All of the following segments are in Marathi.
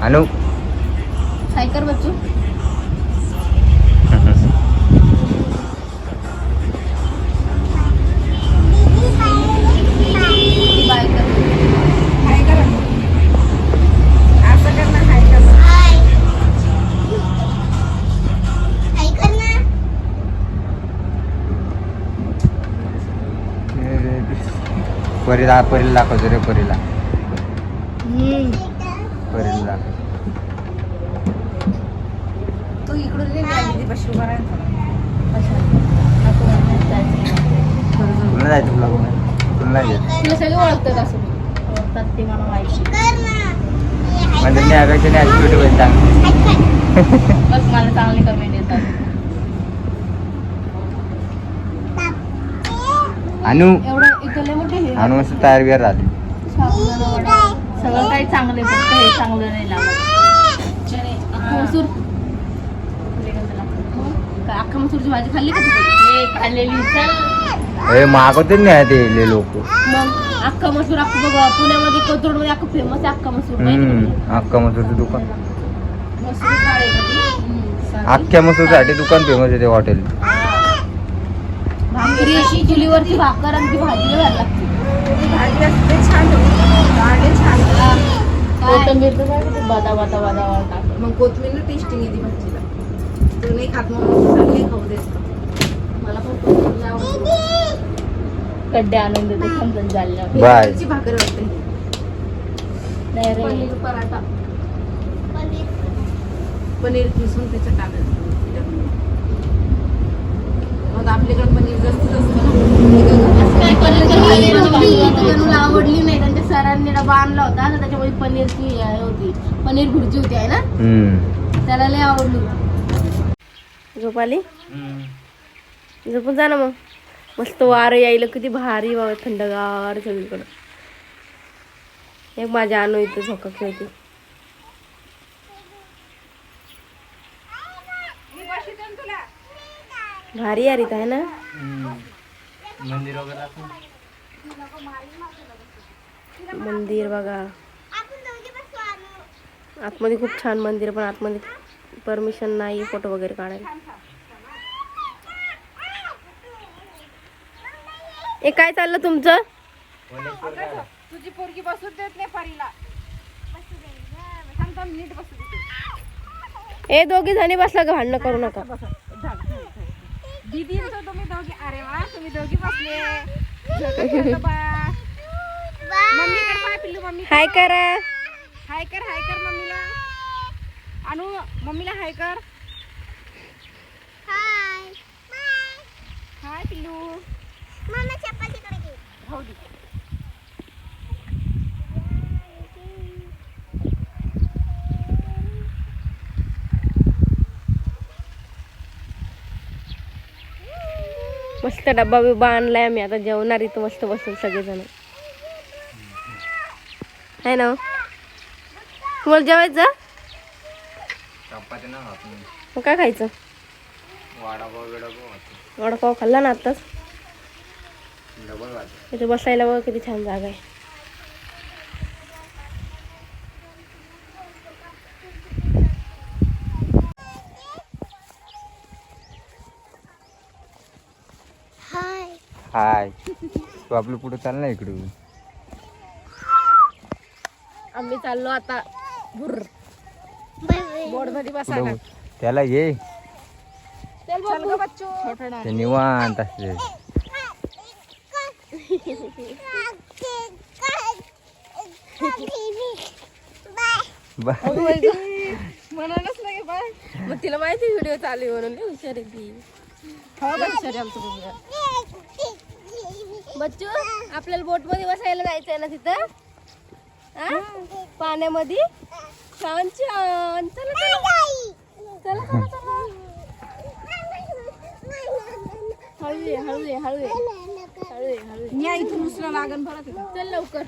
अनु काय कर बच्चू बाय कर हाय कर असं कर ना हाय कर हाय कर ना परीला दाखवतो रे परीला परीला तू इकडून नाही गेली बस उभा राहा तुला जायचं ब्लॉग तुला जायचं तुला सगळे ओळखतात असं ओळखतात ते मला माहिती म्हणजे मी आगायचे नाही ॲक्टिव्हिटी होईल चांगली बस मला चांगले कमेंट येतात अनु एवढं इथं लय मोठे हे अनु मस्त तयार बियार झाली साबुदाणा वडा सगळं काही चांगलं आहे फक्त हे चांगलं नाही लागत अख्खा मसूर काय अख्खा मसूरची भाजी खाल्ली का तू हे खाल्लेली चल हे मागवते नाही ते लोक मग अख्खा मसूर अख्खं बघ पुण्यामध्ये कोथरूडमध्ये अख्खं फेमस आहे अख्खा मसूर माहिती आहे का? अख्खा मसूरचं दुकान मसूर डाळ आहे का ती? अख्ख्या मसूरसाठी दुकान फेमस आहे ते हॉटेल भाकरी अशी चुलीवरची भाकर आणि ती भाजी घालायला लागते भाजी असते छान होती छान कोथिंबीर तर काय ते बादा टाकते मग कोथमीर टेस्टिंग येते भाजीला तू नाही खात मग चांगली खाऊ देस मला पण कोथिंबीर आवडते गड्डे आणून देते समजून झाल्या बाय मिरची भाकर वाटते नाही रे पनीर पराठा पनीर किसून त्याच्यात टाकायचं मग आपल्याकडे पनीर जास्त असतं काय पनीरची भाजी तनुला आवडली नाही त्यांच्या सरांनी डबा आणला होता तर त्याच्यामध्ये पनीरची हे होती पनीर भुर्जी होती आहे ना त्याला लय आवडली झोप आली झोपून जा ना मग मस्त वारं यायला किती भारी बाबा थंडगार सगळीकडं एक माझ्या आणू इथे झोका खेळते भारी यार इथं आहे ना मंदिर वगैरे मंदिर बघा आतमध्ये खूप छान मंदिर पण आतमध्ये परमिशन नाही फोटो वगैरे काढायला ए काय चाललं तुमचं तुझी पोरगी बसू देत नाही परीला नीट बसू देते ए दोघी जणी बसला का भांडणं करू नका दीदी तुम्ही दोघी अरे वा तुम्ही दोघी बसले मम्मीकडे पाय पिल्लू मम्मी हाय करा हाय कर मम्मीला अनु मम्मीला हाय कर हाय पिल्लू मम्मा चप्पल तिकडे घे हो दे मस्त डब्बा बिब्बा आणलाय आम्ही आता जेवणार इथं मस्त बसून सगळेजण आहे ना तुम्हाला जेवायचं मग काय खायचं वडापाव खाल्ला ना आताच इथे बसायला बघ किती छान जागा आहे हाय तू आपलं पुढे चाल ना इकडून आम्ही चाललो आता बुर्र बोर्ड मध्ये बसा पुढं त्याला ये चल ग बच्चू ते निवांत असते म्हणालच नाही बाय मग तिला माहिती व्हिडिओ चालू आहे म्हणून लय हुशार आहे ती हो बच्चा आमचं बघूया बच्चू आपल्याला बोट मध्ये बसायला जायचंय ना तिथं पाण्यामध्ये छान छान चला चला चला चला हळू हळू हळू हळू या इथून दुसरं लागन बरं तिथं चल लवकर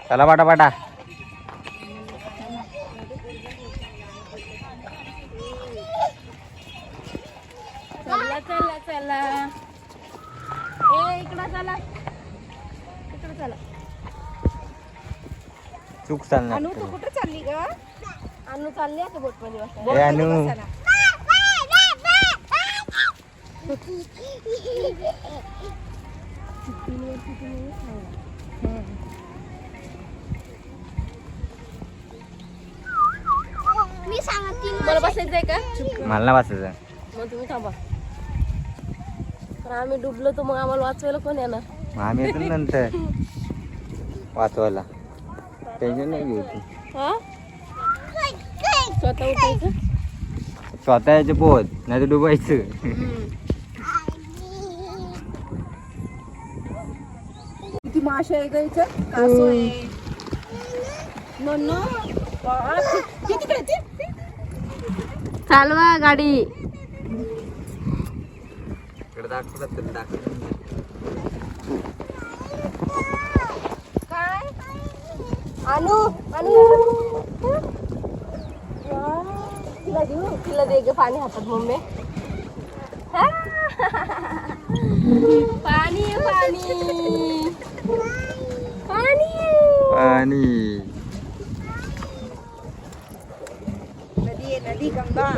चला पाटा चला चला चला ए इकडं चला इकडं चला. चूक चालणार अनु तू कुठे चालली ग? अनु चालली आहे बोट मध्ये बसायला. ए अनु मी सांगते मला बसायचंय का? मला ना वाचायचं. मग तुम्ही थांबा. तर आम्ही डुबलो तर मग आम्हाला वाचवायला कोण येणार? मग आम्ही येतो ना नंतर वाचवायला. टेन्शन नाही घ्यायची. हा स्वतः उठायचं. स्वतः याचे पोहत नाही तर डुबायचं. किती मासे आहे ग इथं? कासव आहे. नन्नू. किती काय ते? चालवा गाडी. इकडे दाखवतात काय अनु अनु तिला देऊ तिला दे ग पाणी हातात मम्मी. पाणी पाणी पाणी आणि नदी आहे नदी गंगा.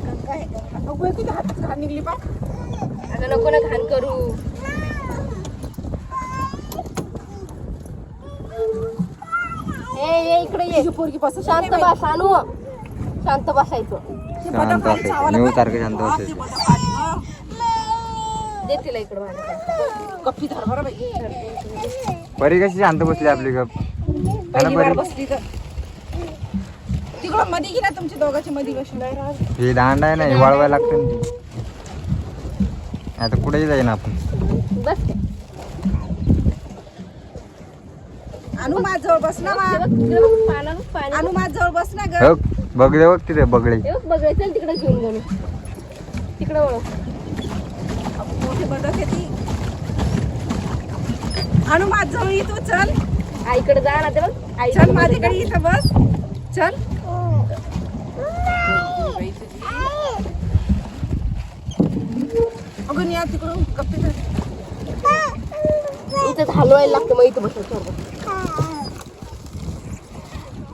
गंगा आहे गंगा. अगं किती हातात घाण निघली पा. अगं नको ना घाण करू. ए इकडे ये. पोरगी बस. शांत बस अनु. शांत बसायचं. शांत असायचं. नेऊ सारखं शांत असायचं. दे तिला इकडे माझ्या. कप्पी धर बरं बाई. परी कशी शांत बसली आपली गप. पहिली बार बसली तर तिकडं मध्ये गेला तुमच्या दोघांची मध्ये बसली नाही राहत. हे दांड आहे ना हे वाळवायला लागतं ना ते. आता कुठेही जाईन आपण. बस अनु माझ्याजवळ बस ना मा. पाणी अनु माझ्याजवळ बस ना ग. हो बघले बघ तिथे बगळे. बघायचं चल तिकडे घेऊन गेलो. तिकडे वळ. मोठी बदक आहे ती. अनु माझ्याजवळ ये तू. चल आईकडे जा ना ते बघ. आई चल माझ्याकडे इथं बस. चल अगं या तिकडून कप्पी धर. इथं हलवायला लागतं मग इथं बसायचं.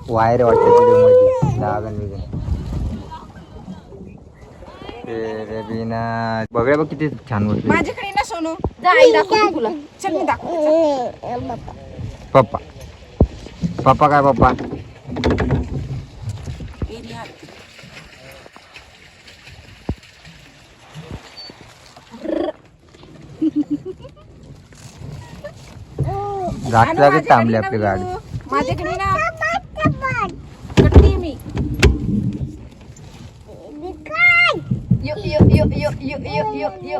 वायर वाटतं तिथे मध्ये लागन बिगन. रे बिना बघळे बघ किती छान बसले. माझ्याकडे ना सोनू. जा आई दाखवते तुला. चल मी दाखव. पप्पा पप्पा काय पप्पा जागेत थांबली आपली गाडी. माझ्याकडे ना कटली मी. यो यो यो यो यो यो यो यो.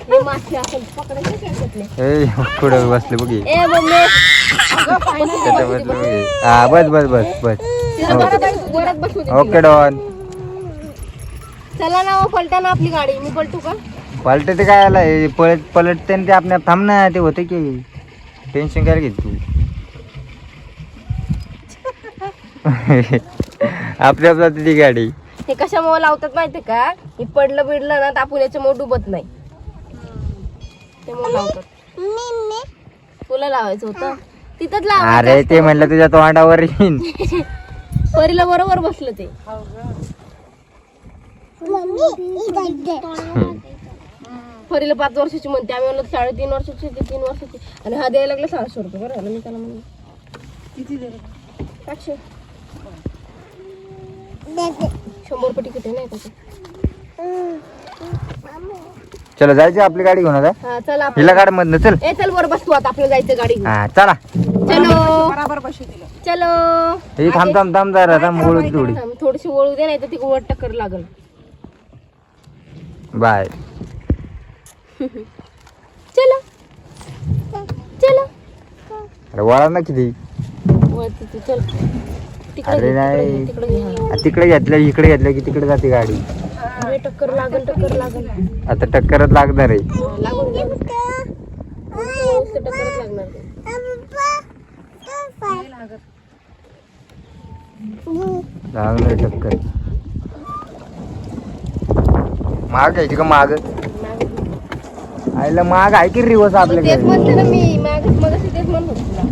हे मासे असेल पकडायचे त्याच्यातले. ए कुठं बसले बघी. ए मम्मी त्याच्या बसले बघी. हा बस बस बस बस. वरात बसू दे. Okay don. चला ना पलटा ना आपली गाडी. मी पलटू का? पलटे ते काय आला पलटते ते आपल्या थांब ना. ते होते की टेन्शन काय घेत तू. आपल्या आपल्या ती गाडी. हे कशामुळे लावतात माहितीये का? हे पडलं बिडलं ना तर आपण याच्यामुळे डुबत नाही. त्यामुळे लावतात. तुला लावायचं होतं तिथंच लावायचं. अरे ते म्हणलं तुझ्या तोंडावर येईन. परीला बरोबर बसलं ते. परीला 5 वर्षाची म्हणते. आम्ही म्हणलं 3.5 वर्षाची ते 3 वर्षाची. आणि हा द्यायला लागला 600 रुपये. बरं झालं मी त्याला म्हणलं किती दिलं? 500. 100 रुपये तिकीट आहे नाही त्याचं. चला जायचं आपली गाडी घेऊन आता. हा चला हिला गाडी मधनं चल. ए चल वर बस तू आता. आपल्याला जायचं गाडी घेऊन. हा चला. चलो बराबर बसू दिलं. चलो. हे थांब थांब थांब जरा थांब ओळख थोडी. थोडीशी वळू दे नाही तर ती वर टक्कर लागल. बाय. चलो चलो. अरे वळा ना किती. वरती तू चल. अरे नाही तिकडे घे. तिकडे घेतलं इकडे घेतलं की तिकडे जाते गाडी. हा अरे टक्कर लागल आता टक्करच लागणार आहे. लागून गेलं. टक्करच लागणार ते. लागणार टक्कर. माग घ्यायची का माग? आईला माग आहे की रिवर्स तेच आपल्याकडे? म्हणते ना मी मगाशी तेच म्हणत होते तुला.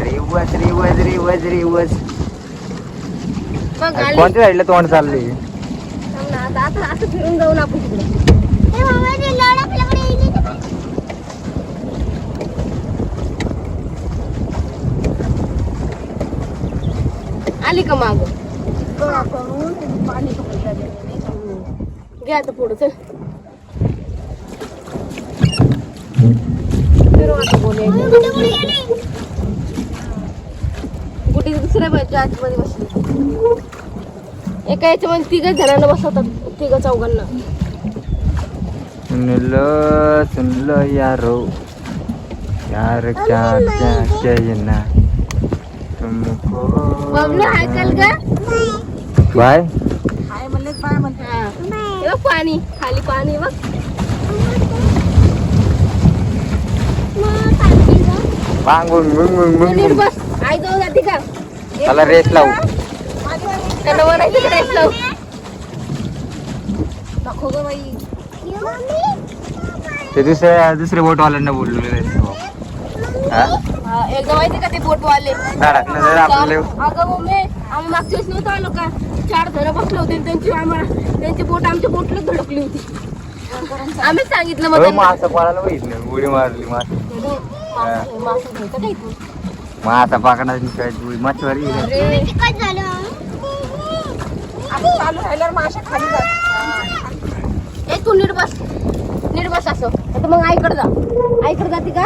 Reverse reverse reverse reverse. मग आली. कोणत्या साईडला तोंड चाललंय? थांब ना, आता असं फिरून जाऊन आपण तिकडे. आली का माग? घ्या आता पुढं चल. फिरू आता बोलायचं. कुठे दुसऱ्या बाजूच्या आतमध्ये बसली. एका याच्यामध्ये तिघ जणांना बसवतात, तिघ चौघांना. सुनलो यारो यार क्या क्या कहना तुमको. बबलू हाय कल का? बाय. हाय म्हणलेच बाय म्हणते. हा. हे बघ पाणी, खाली पाणी बघ. तू नीट बस. आई जाऊ जाते का? त्याला रेस लावू. त्यांना म्हणायचं रेस लावू. नको ग बाई. ते दुसरे बोटवाल्यांना बोललो रेस लावू. हा? हा, एकदा माहिती का ते बोटवाले धडकलं जर आपल्याला. अगं मम्मी, आम्ही मागच्या वेळेस नव्हतं आलो का? 4 जण बसले होते आणि त्यांची बोट आमच्या बोटला धडकली होती. आम्हीच सांगितलं मग त्यांना. मासा पळायला बघितलं, उडी मारली मासा. मासे घ्यायचं का इथून? मासा पाकडाची मच्छवारी. अरे असं चालू राहिल्यावर माशा खाली जात. ए तू नीट बस असं. आता मग आईकडे जाते का?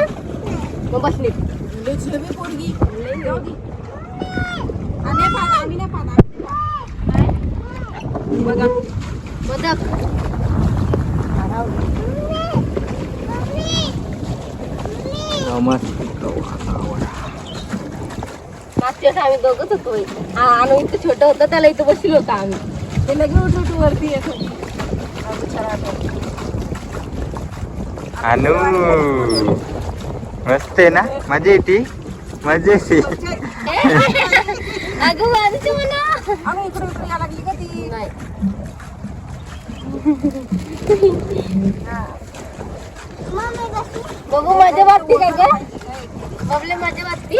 मग बस नीट. लई पोरगी. जाऊ दे. आणि पाहा, आम्ही नाही पाहणार. बघा. बदक. मागच्या वेळेस आम्ही दोघंच होतो. आणि इथं छोटं होतं त्याला इथं बसलो होतो आम्ही. ते लगे उठ वरती येत होती. अनु मस्त आहे ना, मजा येते मजा येते. अगं वाजते मला. अगं इकडे इकडे या लागली का ती? नाही. बघू मजा वाटते का ग? बबले मजा वाटते.